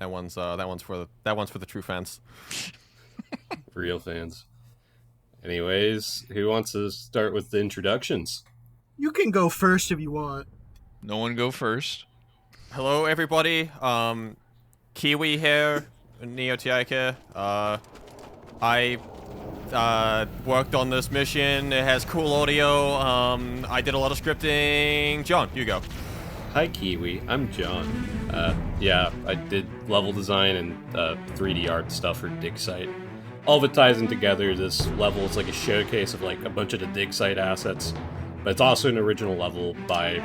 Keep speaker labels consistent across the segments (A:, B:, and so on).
A: That one's for the true fans.
B: Real fans. Anyways, who wants to start with the introductions?
C: You can go first if you want.
D: No one go first.
A: Hello, everybody. Kiwi here, Neotiake. I worked on this mission. It has cool audio. I did a lot of scripting. John, you go.
B: Hi, Kiwi. I'm John. Yeah, I did level design and 3D art stuff for Digsite. All of it ties in together. This level is like a showcase of like a bunch of the Digsite assets, but it's also an original level by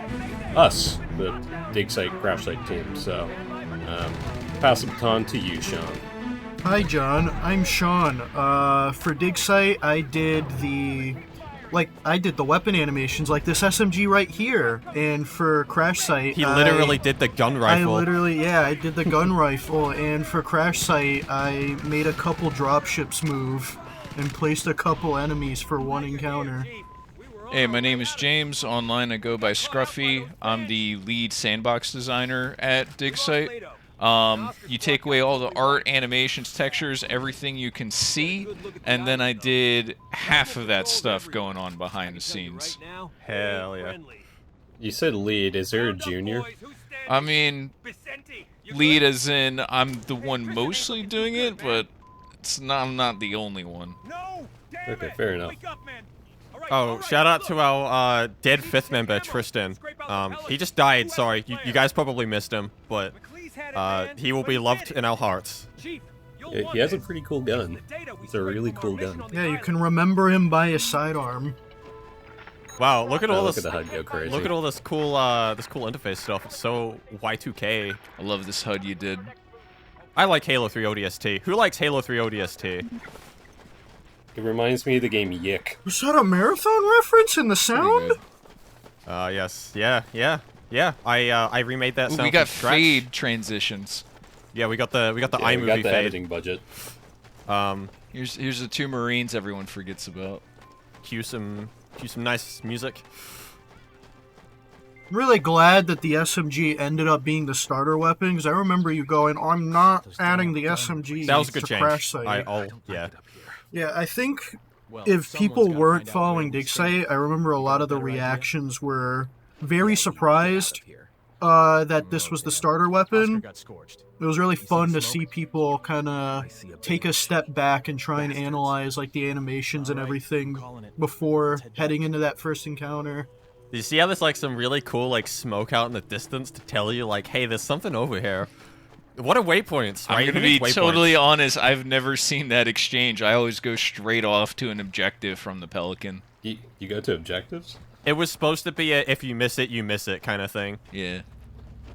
B: us, the Digsite Crash Site team. So, pass the baton to you, Sean.
C: Hi, John. I'm Sean. For Digsite, I did the weapon animations, like this SMG right here. And for Crash Site,
A: He literally did the gun rifle.
C: I did the gun rifle. And for Crash Site, I made a couple dropships move and placed a couple enemies for one encounter.
D: Hey, my name is James. Online, I go by Scruffy. I'm the lead Sandbox designer at Digsite. You take away all the art, animations, textures, everything you can see, and then I did half of that stuff going on behind the scenes.
A: Hell yeah.
B: You said lead. Is there a junior?
D: I mean, lead as in I'm the one mostly doing it, but I'm not the only one.
B: Okay, fair enough.
A: Oh, shout out to our dead 5th member, Tristan. He just died, sorry. You guys probably missed him, but he will be loved in our hearts.
B: Yeah, he has a pretty cool gun. It's a really cool gun.
C: Yeah, you can remember him by his sidearm.
A: Wow, look at all
B: Look
A: this.
B: at the HUD go crazy.
A: Look at all this cool interface stuff. It's so Y2K.
D: I love this HUD you did.
A: I like Halo 3 ODST. Who likes Halo 3 ODST?
B: It reminds me of the game Yick.
C: Was that a marathon reference in the sound?
A: Yes. Yeah. I remade that sound
D: We got
A: from scratch.
D: fade transitions.
A: Yeah, we got the
B: Yeah,
A: iMovie
B: we got the
A: fade.
B: editing budget.
D: Here's the 2 Marines everyone forgets about.
A: Cue some nice music.
C: I'm really glad that the SMG ended up being the starter weapon, because I remember you going, I'm not adding the SMG
A: That was a good
C: to
A: change.
C: Crash Site.
A: Yeah.
C: Yeah, I think if people weren't following Digsite, I remember a lot of the reactions were very surprised that this was the starter weapon. It was really fun to see people kind of take a step back and try and analyze like the animations and everything before heading into that first encounter.
A: You see how there's like some really cool like smoke out in the distance to tell you like, hey, there's something over here. What are waypoints, right?
D: I'm gonna be totally honest, I've never seen that exchange. I always go straight off to an objective from the Pelican.
B: You go to objectives?
A: It was supposed to be a if you miss it, you miss it kind of thing.
D: Yeah.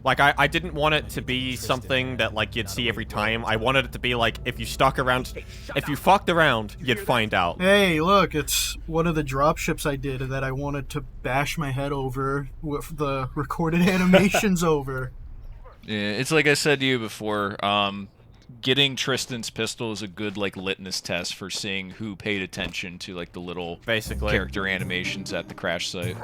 A: Like, I didn't want it to be something that, like, you'd see every time. I wanted it to be, like, if you stuck around, if you fucked around, you'd find out.
C: Hey, look, it's one of the dropships I did that I wanted to bash my head over with the recorded animations over.
D: Yeah, it's like I said to you before, getting Tristan's pistol is a good, like, litmus test for seeing who paid attention to, like, the little character animations at the crash site.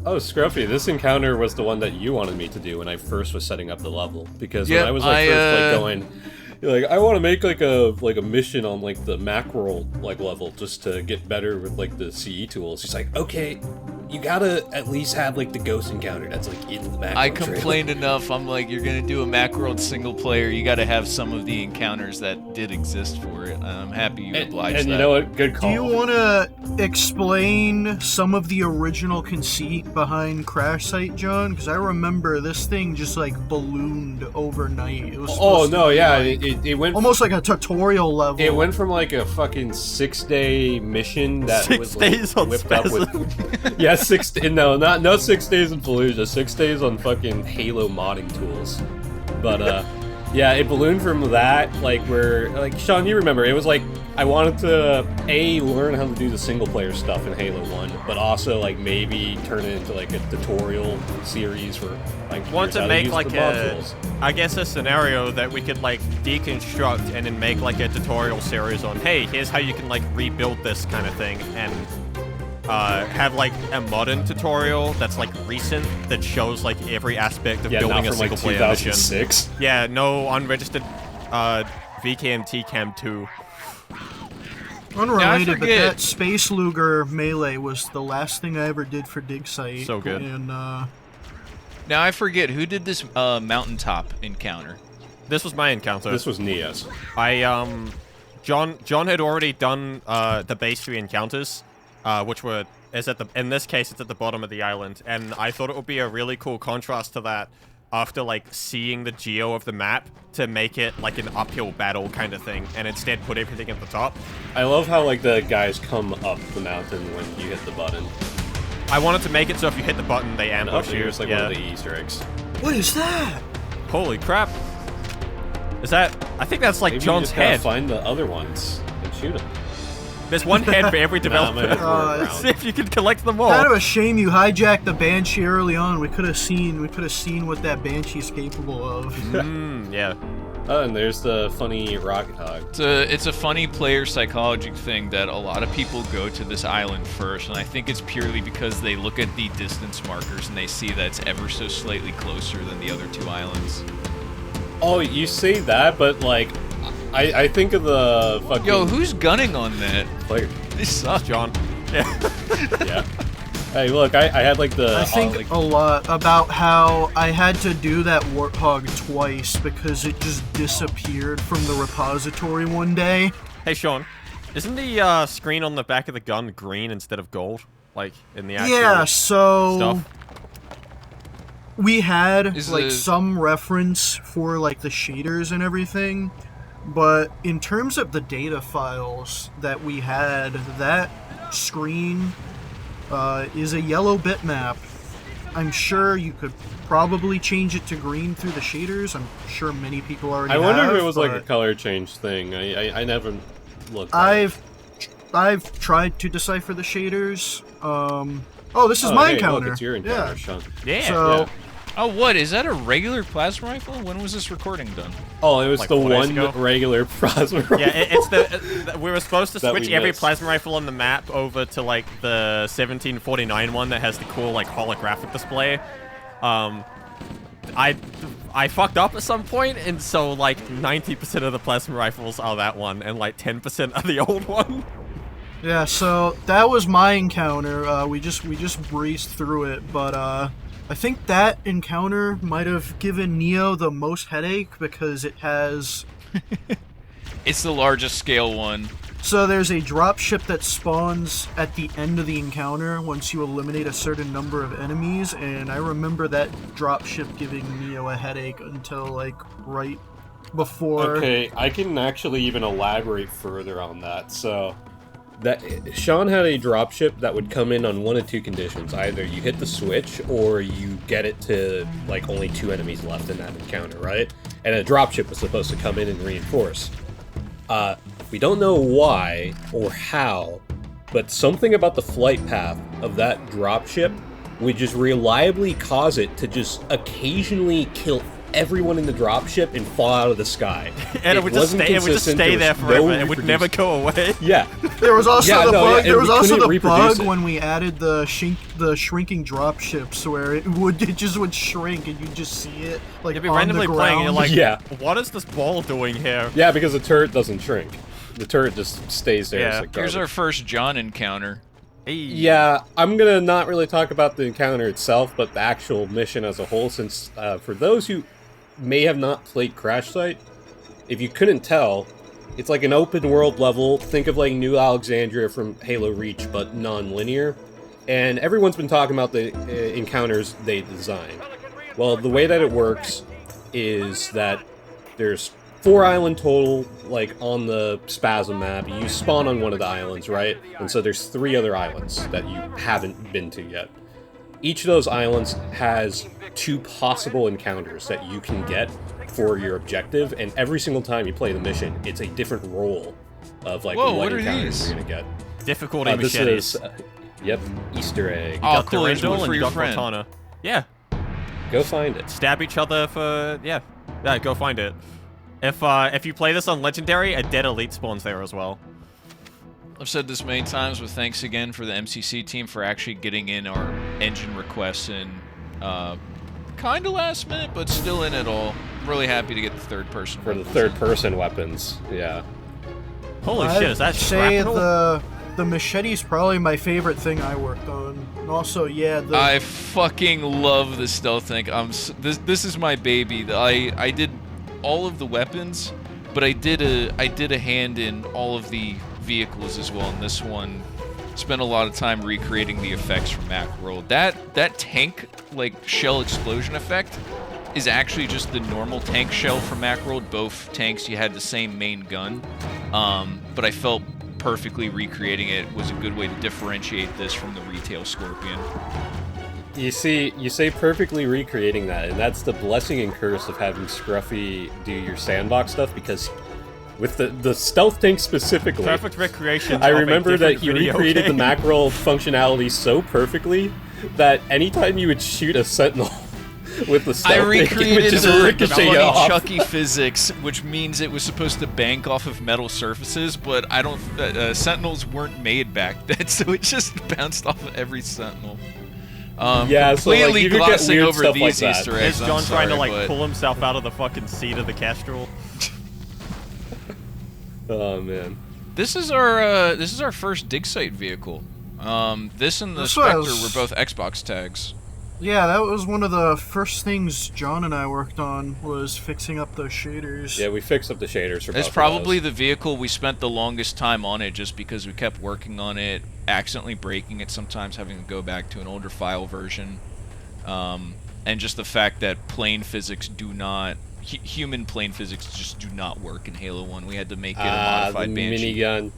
B: Oh, Scruffy, this encounter was the one that you wanted me to do when I first was setting up the level. Because when I was, like, first, like, going... Like, I want to make, like a mission on, like, the mackerel, like, level just to get better with, like, the CE tools. He's like, okay, you gotta at least have, like, the ghost encounter that's, like, in the mackerel
D: I complained enough. I'm like, you're gonna do a mackerel single player, you gotta have some of the encounters that did exist for it. I'm happy you obliged
B: and
D: that.
B: you know what? Good call.
C: Do you want to explain some of the original conceit behind Crash Site, John? Because I remember this thing just, like, ballooned overnight. It was supposed to be, like,
B: it went
C: almost like a tutorial level.
B: It went from like a fucking 6-day mission that
A: 6
B: was like,
A: days on
B: whipped up with yeah, 6 no 6 days in Fallujah, 6 days on fucking Halo modding tools. But yeah, it ballooned from that, like, where, like, Sean, you remember, it was like, I wanted to, A, learn how to do the single-player stuff in Halo 1, but also, like, maybe turn it into, like, a tutorial series for, like,
A: Want to make, like,
B: a
A: scenario that we could, like, deconstruct and then make, like, a tutorial series on, hey, here's how you can, like, rebuild this kind of thing, and have like a modern tutorial that's like recent that shows like every aspect of building a single player mission.
B: 2006.
A: Yeah, no unregistered VKM TCAM 2.
C: Unrelated, but that Space Luger melee was the last thing I ever did for Digsite.
A: So good.
C: And
D: now I forget who did this mountaintop encounter.
A: This was my encounter.
B: This was Nia's.
A: John had already done the base 3 encounters, which were in this case it's at the bottom of the island, and I thought it would be a really cool contrast to that after like seeing the geo of the map to make it like an uphill battle kind of thing, and instead put everything at the top.
B: I love how like the guys come up the mountain when you hit the button.
A: I wanted to make it so if you hit the button, they ambush you.
B: It's like one of the Easter eggs.
C: what is that?
A: Holy crap! Is that? I think that's like
B: Maybe
A: John's
B: you just gotta
A: head.
B: find the other ones and shoot them.
A: There's one head for every developer. See if you can collect them all.
C: Kind of a shame you hijacked the Banshee early on. We could have seen what that Banshee's capable of.
A: Yeah.
B: Oh, and there's the funny rocket hog.
D: It's a funny player psychology thing that a lot of people go to this island first, and I think it's purely because they look at the distance markers and they see that it's ever so slightly closer than the other 2 islands.
B: Oh, you say that, but like, I think of the fucking...
D: Yo, who's gunning on that?
B: player.
D: This sucks.
A: John.
B: Yeah. Hey, look, I had like the...
C: I think a lot about how I had to do that Warthog twice because it just disappeared from the repository one day.
A: Hey, Sean. Isn't the screen on the back of the gun green instead of gold? Like, in the actual stuff?
C: We had some reference for like the shaders and everything, but in terms of the data files that we had, that screen is a yellow bitmap. I'm sure you could probably change it to green through the shaders. I'm sure many people already have.
B: I wonder if it was like a color change thing. I never looked at it.
C: I've tried to decipher the shaders. Oh, this is my encounter.
B: Look, it's your encounter, Sean.
A: Yeah.
C: So,
D: Oh, what? Is that a regular plasma rifle? When was this recording done?
B: Oh, it was
A: Like
B: the
A: 4 days
B: one
A: ago?
B: regular plasma rifle.
A: Yeah, it's we were supposed to
B: That
A: switch
B: we
A: every
B: missed.
A: plasma rifle on the map over to like the 1749 one that has the cool like holographic display. I fucked up at some point, and so like 90% of the plasma rifles are that one, and like 10% are the old one.
C: yeah, so that was my encounter. We just breezed through it, but I think that encounter might have given Neo the most headache because it has...
D: It's the largest scale one.
C: So there's a dropship that spawns at the end of the encounter once you eliminate a certain number of enemies, and I remember that dropship giving Neo a headache until like right before...
B: Okay, I can actually even elaborate further on that. So, that Sean had a dropship that would come in on one of 2 conditions: either you hit the switch or you get it to like only 2 enemies left in that encounter, right? And a dropship was supposed to come in and reinforce. We don't know why or how, but something about the flight path of that dropship would just reliably cause it to just occasionally kill everyone in the dropship and fall out of the sky.
A: And it would just stay there forever. It would never go away.
B: Yeah.
C: There was also
B: Yeah,
C: the
B: no,
C: bug.
B: yeah,
C: There was
B: we
C: also
B: couldn't
C: the
B: reproduce
C: bug
B: it.
C: when we added the shrinking dropships, where it just would shrink and you just see it like
A: You'd be
C: on
A: randomly
C: the
A: playing, and you're
C: ground.
A: like,
B: Yeah.
A: what is this ball doing here?
B: Yeah, because the turret doesn't shrink. The turret just stays there.
A: Yeah.
B: It's like
D: Here's our
B: garbage.
D: first John encounter.
A: Hey.
B: Yeah, I'm gonna not really talk about the encounter itself, but the actual mission as a whole, since for those who may have not played Crash Site, if you couldn't tell, it's like an open world level. Think of like New Alexandria from Halo Reach, but non-linear. And everyone's been talking about the encounters they designed. Well, the way that it works is that there's 4 island total, like on the Spasm map. You spawn on one of the islands, right? And so there's 3 other islands that you haven't been to yet. Each of those islands has 2 possible encounters that you can get for your objective, and every single time you play the mission, it's a different role of like
D: Whoa,
B: what
D: what are
B: encounters
D: these?
B: you're gonna get.
A: Difficulty
B: This
A: machetes.
B: is, yep, Easter egg.
A: You
D: Oh,
A: got
D: cool,
A: the
D: there's one
A: Rendell
D: for
A: and you
D: your
A: got
D: friend.
A: Cortana. Yeah.
B: Go find it.
A: Stab each other for... Yeah, go find it. If you play this on Legendary, a dead elite spawns there as well.
D: I've said this many times, but thanks again for the MCC team for actually getting in our engine requests in kind of last minute, but still in it all. Really happy to get the third person.
B: For the third person weapons, yeah.
A: Holy shit, is that
C: say
A: shrapnel?
C: the machete's probably my favorite thing I worked on. And also, yeah,
D: I fucking love the stealth tank. This is my baby. I did all of the weapons, but I did a hand in all of the vehicles as well. And this one spent a lot of time recreating the effects from Macworld. That tank like shell explosion effect is actually just the normal tank shell from Macworld. Both tanks, you had the same main gun, but I felt perfectly recreating it was a good way to differentiate this from the retail Scorpion.
B: You say perfectly recreating that, and that's the blessing and curse of having Scruffy do your Sandbox stuff, because with the stealth tank specifically,
A: perfect recreation.
B: I remember that he
A: video
B: recreated
A: game.
B: the macro functionality so perfectly that anytime you would shoot a sentinel with the stealth
D: I
B: tank, it would
D: recreated
B: just
D: the
B: ricochet
D: funny
B: off.
D: Chucky physics, which means it was supposed to bank off of metal surfaces, but I don't. Sentinels weren't made back then, so it just bounced off of every sentinel.
B: Yeah, so like,
D: completely
B: you could get
D: glossing
B: weird
D: over
B: stuff
D: these
B: like that.
D: Easter eggs.
A: Is John
D: I'm
A: trying to
D: sorry,
A: like
D: but
A: pull himself out of the fucking seat of the Castrol?
B: Oh man.
D: This is our first Digsite vehicle. This and the
C: This
D: Spectre
C: was-
D: were both Xbox tags.
C: Yeah, that was one of the first things John and I worked on, was fixing up those shaders.
B: Yeah, we fixed up the shaders for both
D: It's
B: of
D: probably
B: those.
D: the vehicle we spent the longest time on it, just because we kept working on it, accidentally breaking it sometimes, having to go back to an older file version, and just the fact that plane physics do not, human plane physics just do not work in Halo 1. We had to make it a modified
B: the
D: Banshee.
B: minigun.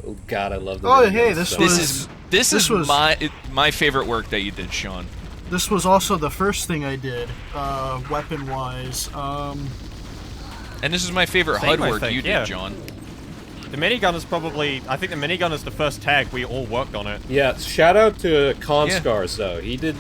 B: Oh god, I love the
C: Oh,
B: minigun
C: hey, this
B: so
C: was-
B: much.
D: This is
C: was-
D: my favorite work that you did, Sean.
C: This was also the first thing I did, weapon-wise.
D: And this is my favorite
A: Same,
D: HUD
A: I
D: work
A: think,
D: you did,
A: yeah.
D: John.
A: The minigun is probably. I think the minigun is the first tag we all worked on it.
B: Yeah, shout out to Conscars though. He did.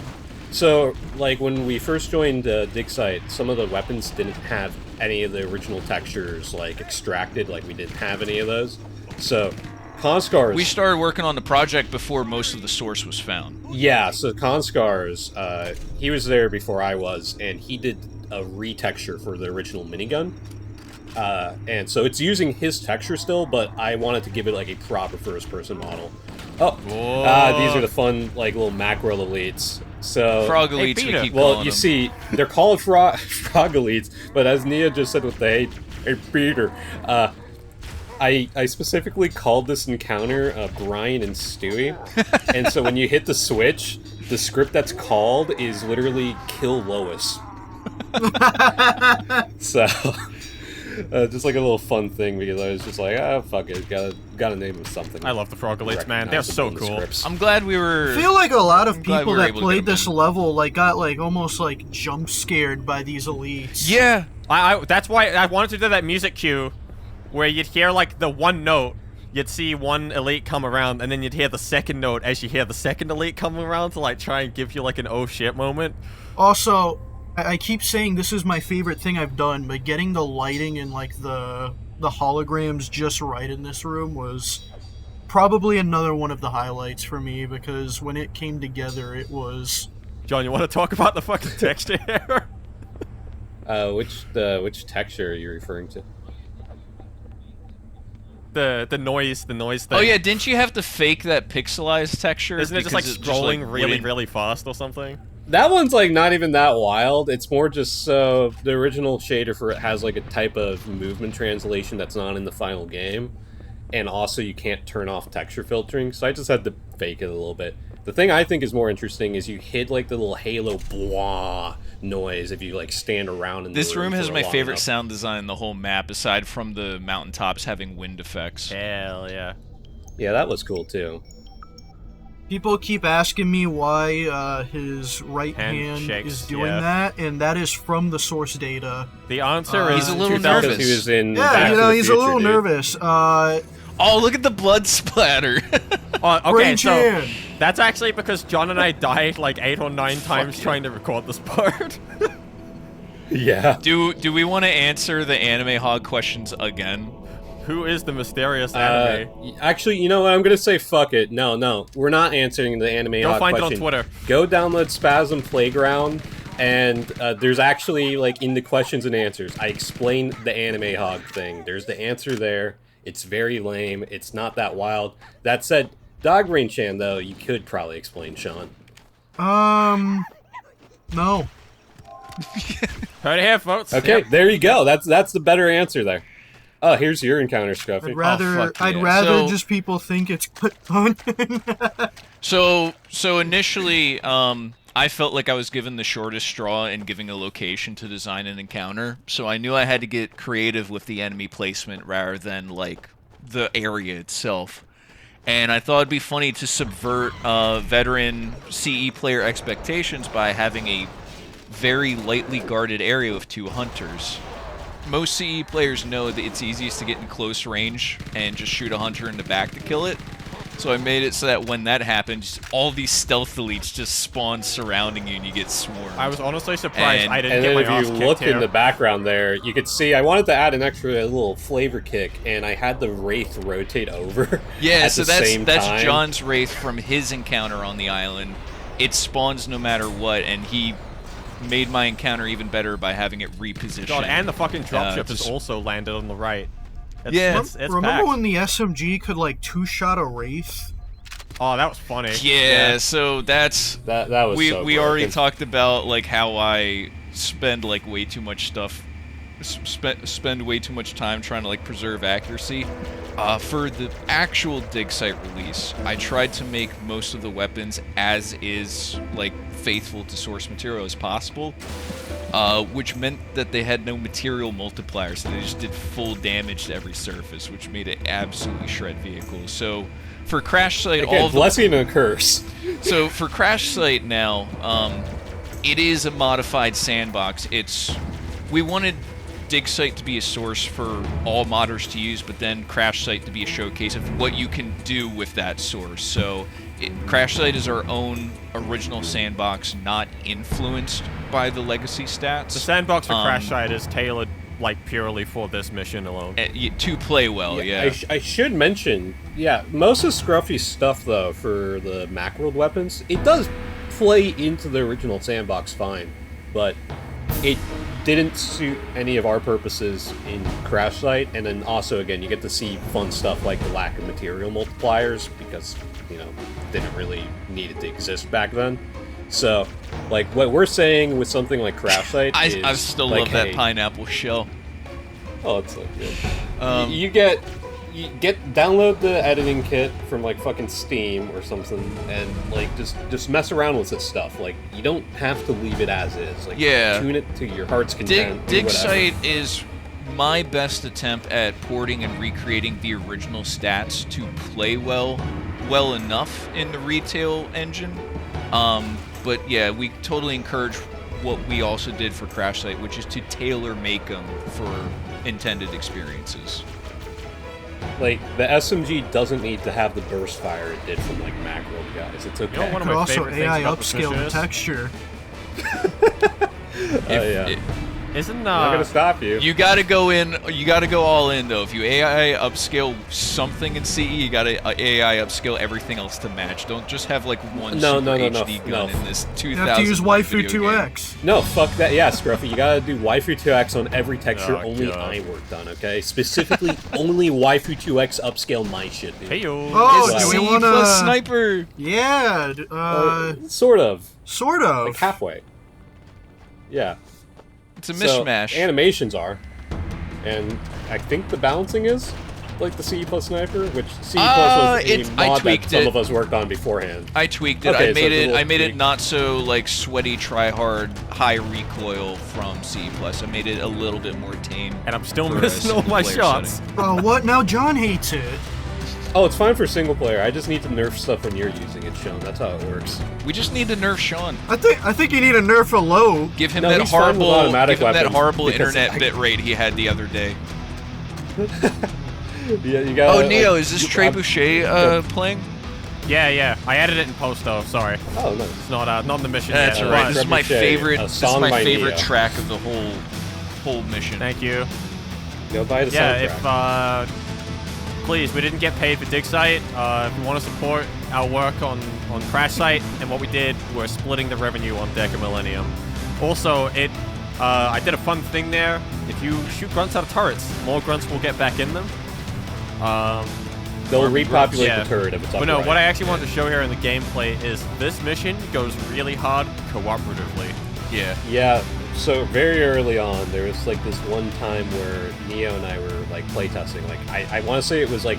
B: So, like when we first joined Digsite, some of the weapons didn't have any of the original textures like extracted. Like we didn't have any of those. So, Conscars.
D: We started working on the project before most of the source was found.
B: Yeah, so Conscars, he was there before I was, and he did a retexture for the original minigun. And so it's using his texture still, but I wanted to give it like a proper first-person model. Oh, these are the fun, like, little macro elites. So,
D: Frog
A: Hey,
D: elites, we
A: Peter.
D: keep
B: well,
D: calling
B: you
D: them.
B: see, they're called frog elites, but as Nia just said with the hey Peter, I specifically called this encounter Brian and Stewie, and so when you hit the switch, the script that's called is literally kill Lois. So, just like a little fun thing, because I was just like, fuck it, gotta name him something.
A: I love the Frog Elites, man. They're so
B: recognizable in the
A: cool.
B: scripts.
D: I'm glad we were.
C: I feel like a lot of
D: I'm glad
C: people
D: we were
C: that
D: able to
C: played
D: get them
C: this
D: in.
C: level like got like almost like jump scared by these elites.
D: Yeah.
A: That's why I wanted to do that music cue, where you'd hear like the one note, you'd see one elite come around, and then you'd hear the second note as you hear the second elite come around to like try and give you like an oh shit moment.
C: Also, I keep saying this is my favorite thing I've done, but getting the lighting and like the holograms just right in this room was probably another one of the highlights for me, because when it came together, it was.
A: John, you want to talk about the fucking texture here?
B: Which texture are you referring to?
A: The noise thing.
D: Oh yeah, didn't you have to fake that pixelized texture?
A: Isn't it just like
D: Because
A: scrolling really,
D: wouldn't-
A: really fast or something?
B: That one's like not even that wild. It's more just so the original shader for it has like a type of movement translation that's not in the final game, and also you can't turn off texture filtering. So I just had to fake it a little bit. The thing I think is more interesting is you hit like the little halo blah noise if you like stand around in the
D: This room has
B: for
D: my
B: long
D: favorite
B: enough.
D: sound design in the whole map, aside from the mountaintops having wind effects.
A: Hell yeah.
B: Yeah, that was cool too.
C: People keep asking me why his right
A: Hand
C: hand
A: shakes,
C: is doing
A: yeah.
C: that, and that is from the source data.
A: The answer
C: He's
A: is
C: a
D: little
A: 2000
D: nervous.
B: Because he was in
C: Yeah,
B: Back
C: you
B: to
C: know,
B: the
C: he's a
B: Future,
C: little
B: dude.
C: nervous.
D: Oh, look at the blood splatter!
A: Okay,
C: Brain
A: so
C: Chan.
A: that's actually because John and I died like 8 or 9 times trying to record this part.
B: Yeah.
D: Do we want to answer the anime hog questions again?
A: Who is the mysterious anime?
B: Actually, you know what? I'm gonna say fuck it. No, we're not answering the anime.
A: Go find
B: question.
A: it on Twitter.
B: Go download Spasm Playground, and there's actually like in the questions and answers, I explained the anime hog thing. There's the answer there. It's very lame. It's not that wild. That said, Dog Rain Chan though, you could probably explain, Sean.
C: No.
A: Heard it here, folks.
B: Okay,
A: Yep.
B: there you go. That's the better answer there. Oh, here's your encounter, Scruffy.
C: I'd rather
D: So-
C: just people think it's fun.
D: So initially, I felt like I was given the shortest straw in giving a location to design an encounter, so I knew I had to get creative with the enemy placement rather than, like, the area itself. And I thought it'd be funny to subvert veteran CE player expectations by having a very lightly guarded area with 2 hunters. Most CE players know that it's easiest to get in close range and just shoot a hunter in the back to kill it. So I made it so that when that happens, all these stealth elites just spawn surrounding you and you get swarmed.
A: I was honestly surprised
D: And-
A: I didn't
B: And
A: get
B: then
A: my
B: if
A: ass
B: you
A: kicked
B: look
A: here.
B: in the background there, you could see I wanted to add an extra little flavor kick, and I had the Wraith rotate over.
D: Yeah,
B: at
D: so
B: the same
D: that's
B: time.
D: John's Wraith from his encounter on the island. It spawns no matter what, and he made my encounter even better by having it repositioned.
A: God, and the fucking dropship has
D: just-
A: also landed on the right. It's,
D: Yeah.
A: it's
C: Remember
A: packed.
C: when the SMG could like 2-shot a Wraith?
A: Oh, that was funny.
D: Yeah, so that's
B: That was
D: we
B: so
D: already
B: broken.
D: talked about like how I spend like way too much stuff, spend way too much time trying to like preserve accuracy. For the actual Digsite release, I tried to make most of the weapons as is like faithful to source material as possible, which meant that they had no material multiplier, so they just did full damage to every surface, which made it absolutely shred vehicles. So for Crash Site,
B: Again,
D: all of the
B: blessing and a curse.
D: so for Crash Site now, it is a modified sandbox. We wanted Digsite to be a source for all modders to use, but then Crash Site to be a showcase of what you can do with that source. So Crash Site is our own original sandbox, not influenced by the legacy stats.
A: The sandbox for Crash Site is tailored like purely for this mission alone.
D: To play well, yeah.
B: I should mention, most of Scruffy's stuff, though, for the Macworld weapons, it does play into the original sandbox fine, but it didn't suit any of our purposes in Crash Site, and then also, again, you get to see fun stuff like the lack of material multipliers, because, didn't really need it to exist back then. So, like, what we're saying with something like Crash Site is...
D: I still
B: like,
D: love that
B: hey,
D: pineapple shell.
B: Oh, it's so good. You download the editing kit from like fucking Steam or something, and like just mess around with this stuff. Like you don't have to leave it as is. Like tune it to your heart's content. do whatever.
D: Digsite is my best attempt at porting and recreating the original stats to play well enough in the retail engine. But yeah, we totally encourage what we also did for Crash Site, which is to tailor make them for intended experiences.
B: Like the SMG doesn't need to have the burst fire it did from like Macworld guys. It's okay.
A: You know, one of
C: Could
A: my
C: also
A: favorite things
C: AI
A: about this
C: upscale
A: mission
C: the
A: is-
C: texture.
A: Isn't
B: I'm not gonna stop you.
D: You gotta go all in though. If you AI upscale something in CE, you gotta AI upscale everything else to match. Don't just have like one super HD gun in this 2000.
C: You have to use Waifu 2X.
B: No, fuck that. Yeah, Scruffy, you gotta do Waifu 2X on every texture.
A: Oh,
B: only
A: God.
B: I worked on, okay? Specifically, only Waifu 2X upscale my shit, dude.
A: Hey yo.
C: Oh,
B: It's
C: do we
D: C
C: want
D: plus
C: to?
D: sniper.
C: Yeah,
B: Sort of.
C: sort of.
B: Like halfway. Yeah.
D: It's a
B: So,
D: mishmash.
B: animations are. And I think the balancing is like the C plus sniper, which C plus was a
D: I
B: mod that
D: tweaked
B: some
D: it.
B: of us worked on beforehand.
D: I tweaked it.
B: Okay,
D: I
B: so
D: made
B: it's a
D: it.
B: little
D: I made it
B: tweak.
D: not so like sweaty, try hard, high recoil from C plus. I made it a little bit more tame.
A: And I'm still
D: for a
A: missing all my
D: single-player
A: shots.
D: setting.
C: Oh, what? Now John hates it.
B: Oh, it's fine for single player. I just need to nerf stuff when you're using it, Sean. That's how it works.
D: We just need to nerf Sean.
C: I think you need a nerf a low.
D: Give him
B: No,
D: that
B: he's fine with
D: horrible,
B: automatic
D: give him that
B: weapons
D: horrible
B: because
D: internet
B: I-
D: bit rate he had the other day.
B: Yeah, you gotta,
D: Oh, Neo, is this Trebuchet playing?
A: Yeah. I added it in post though. Sorry,
B: Oh, no.
A: it's not in the mission
D: That's
A: yet.
D: alright.
A: but-
D: This is my
B: Trebuchet,
D: favorite.
B: a
D: This is
B: song
D: my
B: by
D: favorite
B: Neo.
D: track of the whole mission.
A: Thank you.
B: Go buy the
A: Yeah,
B: soundtrack.
A: please, we didn't get paid for Digsite. If you want to support our work on Crash Site and what we did, we're splitting the revenue on Deca Millennium. Also, I did a fun thing there. If you shoot grunts out of turrets, more grunts will get back in them.
B: They'll repopulate the turret if it's up.
A: But no, what I actually wanted to show here in the gameplay is this mission goes really hard cooperatively.
D: Yeah.
B: Yeah. So very early on, there was like this one time where Neo and I were like playtesting. Like I want to say it was like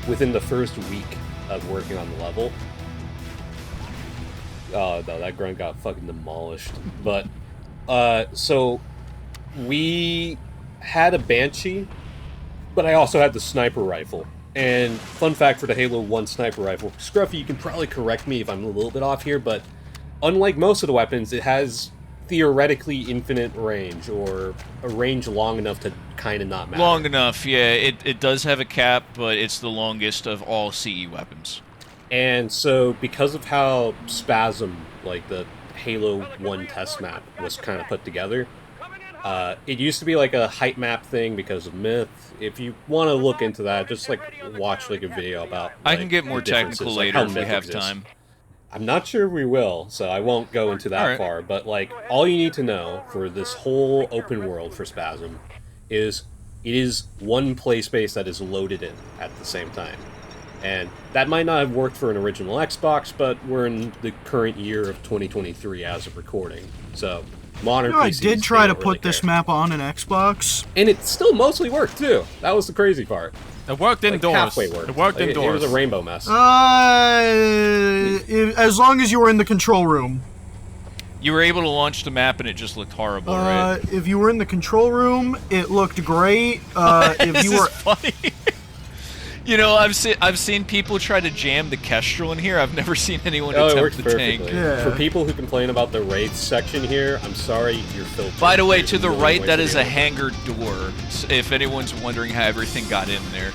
B: within the first week of working on the level. Oh no, that grunt got fucking demolished. But so we had a Banshee, but I also had the sniper rifle. And fun fact for the Halo 1 sniper rifle, Scruffy, you can probably correct me if I'm a little bit off here, but unlike most of the weapons, it has theoretically infinite range, or a range long enough to kind of not matter.
D: Long enough, yeah. It does have a cap, but it's the longest of all CE weapons.
B: And so, because of how Spasm, like the Halo 1 test map, was kind of put together, it used to be like a height map thing because of Myth. If you want to look into that, just like watch like a video about.
D: I can get more technical later if we have time.
B: I'm not sure we will, so I won't go into that far. But like, all you need to know for this whole open world for Spasm is it is one play space that is loaded in at the same time. And that might not have worked for an original Xbox, but we're in the current year of 2023 as of recording. So modern PCs,
C: I did try to put this map on an Xbox,
B: and it still mostly worked too. That was the crazy part.
A: It worked indoors.
B: Halfway worked.
A: It worked indoors.
B: It was a rainbow mess.
C: as long as you were in the control room.
D: You were able to launch the map and it just looked horrible, right?
C: If you were in the control room, it looked great. If you were
D: funny. You know, I've seen people try to jam the Kestrel in here. I've never seen anyone attempt the tank.
C: Yeah.
B: For people who complain about the Wraith section here, I'm sorry, you're filthy.
D: By the way, to the right, that is a hangar door. If anyone's wondering how everything got in there.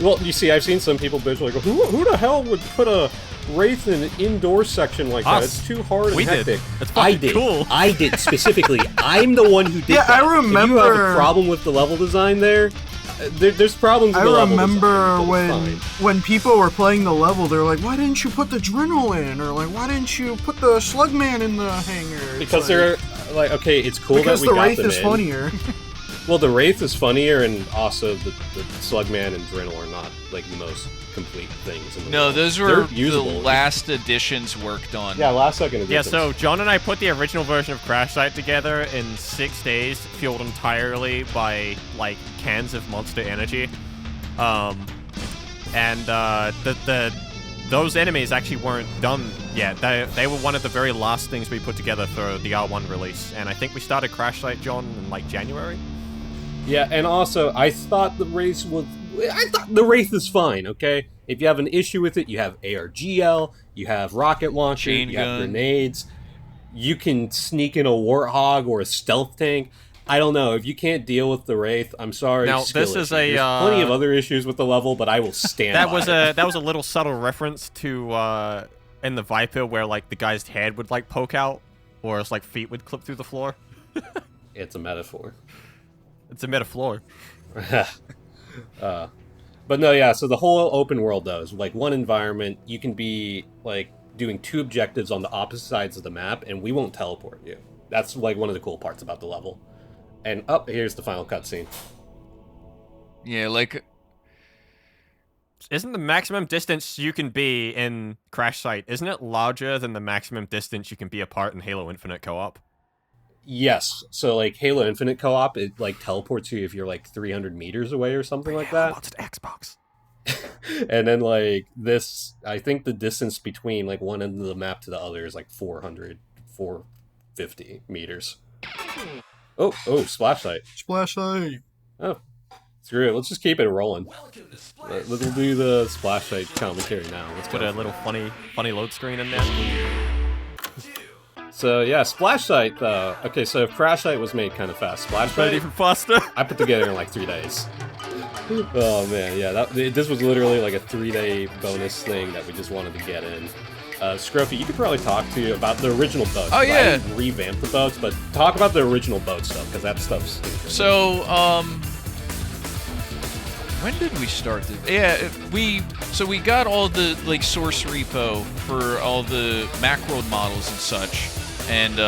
B: Well, you see, I've seen some people bitch like, who the hell would put a Wraith in an indoor section like that? It's too hard and hectic.
A: I did. Cool.
B: I did specifically. I'm the one who did that.
C: I remember.
B: If you have a problem with the level design there. There's problems with the level design.
C: I remember when people were playing the level, they were like, why didn't you put the Drynel in? Or like, why didn't you put the Slugman in the hangar?
B: Because they're like, okay, it's cool that we got them in.
C: Because the Wraith is funnier.
B: Well, the Wraith is funnier, and also the Slugman and Drynel are not like the most complete things in the world.
D: Those were the last editions worked on.
B: Yeah, last second editions.
A: Yeah, so John and I put the original version of Crash Site together in 6 days, fueled entirely by like cans of Monster Energy. Those enemies actually weren't done yet. They were one of the very last things we put together for the R1 release, and I think we started Crash Site, John, in like January.
B: Yeah, and also I thought the Wraith is fine, okay? If you have an issue with it, you have ARGL, you have rocket launcher, you have grenades, you can sneak in a Warthog or a stealth tank. I don't know. If you can't deal with the Wraith, I'm sorry.
A: Now, this is
B: There's plenty of other issues with the level, but I will stand by it.
A: That was a little subtle reference to in the Viper where like the guy's head would like poke out, or his like feet would clip through the floor.
B: It's a metaphor.
A: It's a metaphor.
B: But no, yeah, so the whole open world, though, is like one environment. You can be like doing 2 objectives on the opposite sides of the map, and we won't teleport you. That's like one of the cool parts about the level. And here's the final cutscene.
D: Yeah, like,
A: isn't the maximum distance you can be in Crash Site, isn't it larger than the maximum distance you can be apart in Halo Infinite co-op?
B: Yes. So like Halo Infinite co-op, it like teleports you if you're like 300 meters away or something like that.
A: What's an Xbox?
B: And then like this, I think the distance between like one end of the map to the other is like 450 meters. Oh, splash site.
C: Splash site.
B: Oh, screw it. Let's just keep it rolling. We'll do the splash site commentary now. Let's
A: put a little funny load screen in there.
B: So yeah, splash site. Okay, so Crash Site was made kind of fast. Splash site
A: even faster.
B: I put together in like 3 days. Oh man, yeah. This was literally like a 3-day bonus thing that we just wanted to get in. Scruffy, you could probably talk to you about the original boats.
D: Oh yeah.
B: I revamped the boats, but talk about the original boat stuff because that stuff's interesting.
D: So When did we start this? Yeah, we got all the like source repo for all the Macworld models and such, and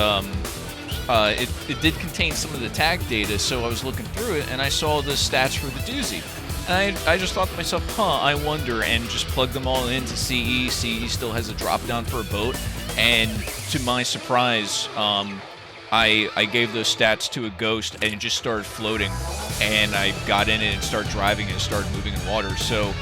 D: it did contain some of the tag data. So I was looking through it and I saw the stats for the doozy, and I just thought to myself, I wonder, and just plugged them all into CE. CE still has a drop down for a boat, and to my surprise, I gave those stats to a ghost and it just started floating, and I got in it and started driving and started moving in water. So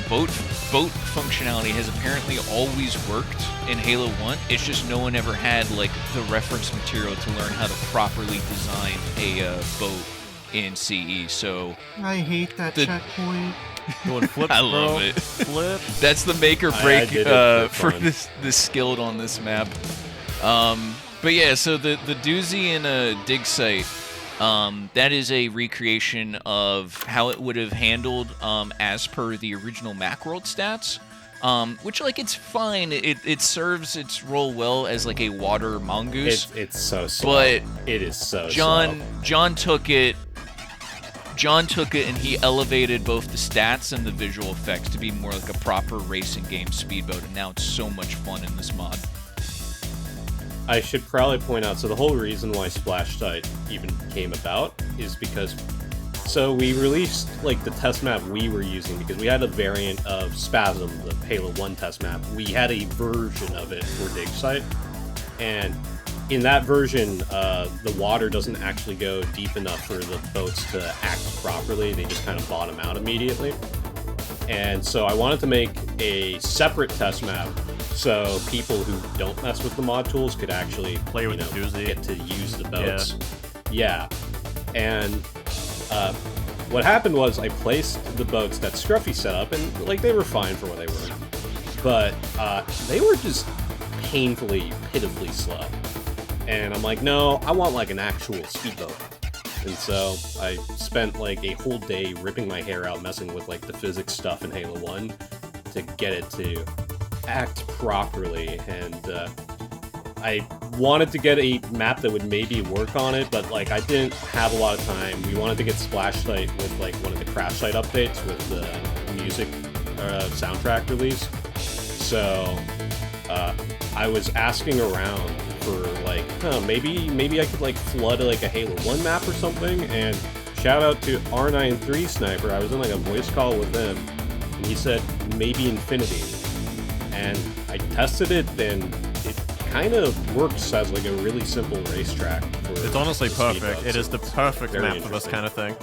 D: boat functionality has apparently always worked in Halo 1. It's just no one ever had like the reference material to learn how to properly design a boat in CE. So
C: I hate that checkpoint.
A: Doing flips,
D: I love
A: bro.
D: it.
A: Flip.
D: That's the make or break
B: did it for
D: for
B: fun.
D: this skilled on this map. But yeah, so the doozy in a Digsite, that is a recreation of how it would have handled as per the original Macworld stats, which like it's fine. It serves its role well as like a water mongoose.
B: It's so slow.
D: But
B: it is so slow.
D: John took it and he elevated both the stats and the visual effects to be more like a proper racing game speedboat, and now it's so much fun in this mod.
B: I should probably point out, so the whole reason why Splash Site even came about is because, so we released like the test map we were using because we had a variant of Spasm, the Halo 1 test map. We had a version of it for Digsite, and in that version, the water doesn't actually go deep enough for the boats to act properly. They just kind of bottom out immediately. And so I wanted to make a separate test map so people who don't mess with the mod tools could actually
A: Play with the doozy.
B: get to use the boats. Yeah. And what happened was I placed the boats that Scruffy set up, and like they were fine for what they were. But they were just painfully, pitifully slow. And I'm like, no, I want like an actual speedboat. And so I spent like a whole day ripping my hair out messing with like the physics stuff in Halo 1 to get it to act properly. And I wanted to get a map that would maybe work on it, but like I didn't have a lot of time. We wanted to get Splash Site with like one of the Crash Site updates with the music soundtrack release. So I was asking around for like, maybe I could like flood like a Halo 1 map or something, and shout out to R93 Sniper. I was in like a voice call with him, and he said maybe Infinity. And I tested it, and it kind of works as like a really simple racetrack.
A: It's honestly
B: the
A: perfect.
B: speedboats.
A: It is the perfect
B: Very
A: map for this
B: interesting.
A: kind of thing.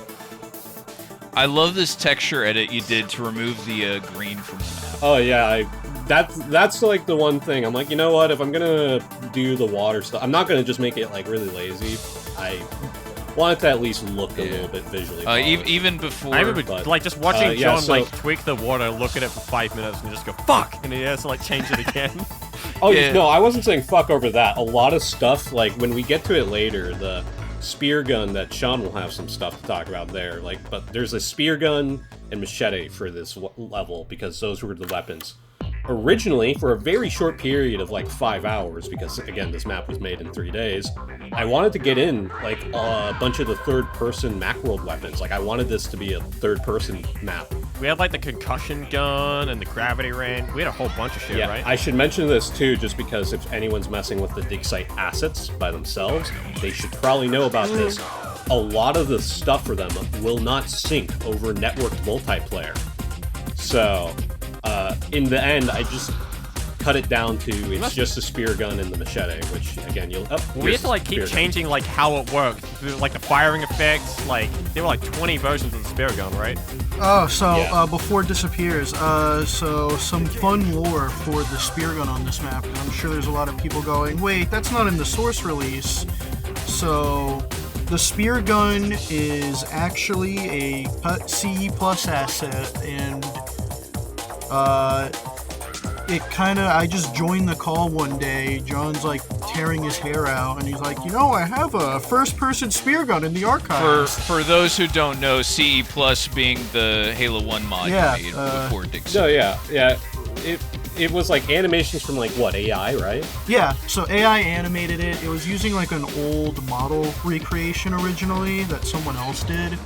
D: I love this texture edit you did to remove the green from the map.
B: Oh yeah, that's like the one thing. I'm like, you know what? If I'm gonna do the water stuff, I'm not gonna just make it like really lazy. I want it to at least look a little bit visually polished.
D: Even before,
A: I remember
B: but,
A: like just watching
B: yeah,
A: John
B: so-
A: like tweak the water, look at it for 5 minutes, and just go fuck, and he has to like change it again.
B: Oh
D: Yeah.
B: no, I wasn't saying fuck over that. A lot of stuff, like when we get to it later, the spear gun that Sean will have some stuff to talk about there. Like, but there's a spear gun and machete for this level because those were the weapons. Originally, for a very short period of like 5 hours, because again, this map was made in 3 days, I wanted to get in like a bunch of the third-person Macworld weapons. Like, I wanted this to be a third-person map.
A: We had like the concussion gun and the gravity ray. We had a whole bunch of shit,
B: Yeah,
A: right?
B: I should mention this too, just because if anyone's messing with the Digsite assets by themselves, they should probably know about this. A lot of the stuff for them will not sync over networked multiplayer. So, in the end, I just cut it down to it's just a spear gun and the machete, which again,
A: we had to like keep changing like how it worked, like the firing effects. Like there were like 20 versions of the spear gun, right?
C: Oh, so
B: Yeah.
C: before it disappears, so some fun lore for the spear gun on this map. And I'm sure there's a lot of people going, wait, that's not in the source release. So the spear gun is actually a CE Plus asset, and I just joined the call one day. John's like tearing his hair out, and he's like, I have a first-person spear gun in the archives.
D: For those who don't know, CE Plus being the Halo 1 mod
C: Yeah,
D: you made before Digsite.
B: No, yeah. It was like animations from like what, AI, right?
C: Yeah, so AI animated it. It was using like an old model recreation originally that someone else did.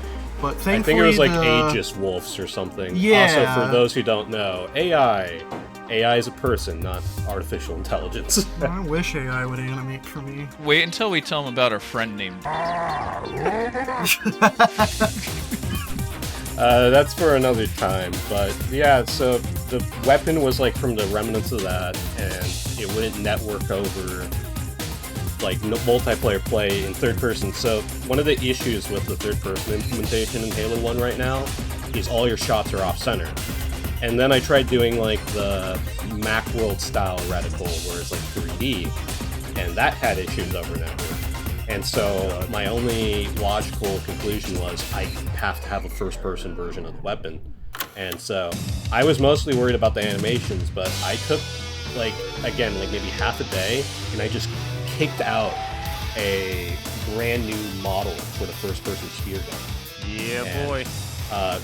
C: But thankfully,
B: I think it was like Aegis Wolves or something.
C: Yeah.
B: Also, for those who don't know, AI is a person, not artificial intelligence.
C: I wish AI would animate for me.
D: Wait until we tell him about our friend named.
B: That's for another time, but yeah, so the weapon was like from the remnants of that, and it wouldn't network over like multiplayer play in third person. So one of the issues with the third person implementation in Halo 1 right now is all your shots are off center. And then I tried doing like the Macworld style reticle where it's like 3D, and that had issues over network. And so my only logical conclusion was I have to have a first-person version of the weapon. And so I was mostly worried about the animations, but I took, like, again, like maybe half a day, and I just kicked out a brand new model for the first-person spear gun.
A: Yeah,
B: And,
A: boy.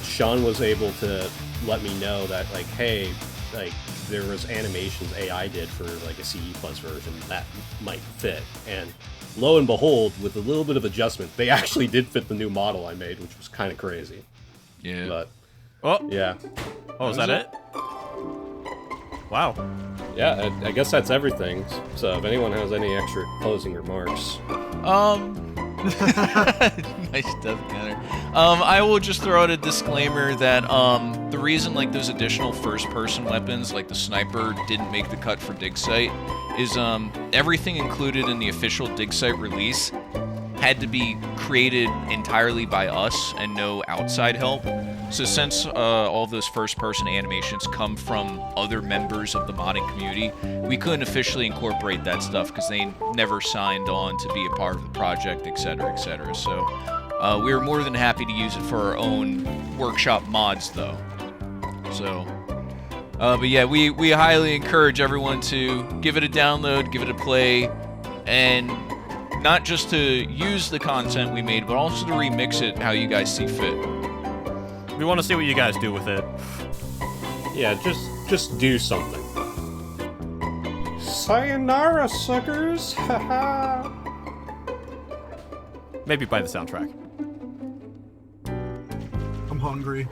B: Sean was able to let me know that, like, hey, like, there was animations AI did for, like, a CE Plus version that might fit. And lo and behold, with a little bit of adjustment, they actually did fit the new model I made, which was kind of crazy.
D: Yeah.
B: But,
A: Oh,
B: yeah.
A: oh, is that it? Wow.
B: Yeah, I guess that's everything. So if anyone has any extra closing remarks.
D: Nice stuff, Connor. I will just throw out a disclaimer that the reason like those additional first-person weapons, like the sniper, didn't make the cut for Digsite is everything included in the official Digsite release had to be created entirely by us and no outside help. So since all those first-person animations come from other members of the modding community, we couldn't officially incorporate that stuff because they never signed on to be a part of the project, etc., etc. So we were more than happy to use it for our own workshop mods, though. So, but yeah, we highly encourage everyone to give it a download, give it a play, and not just to use the content we made, but also to remix it how you guys see fit.
A: We want to see what you guys do with it.
B: Yeah, just do something. Sayonara, suckers! Haha!
A: Maybe buy the soundtrack.
C: I'm hungry.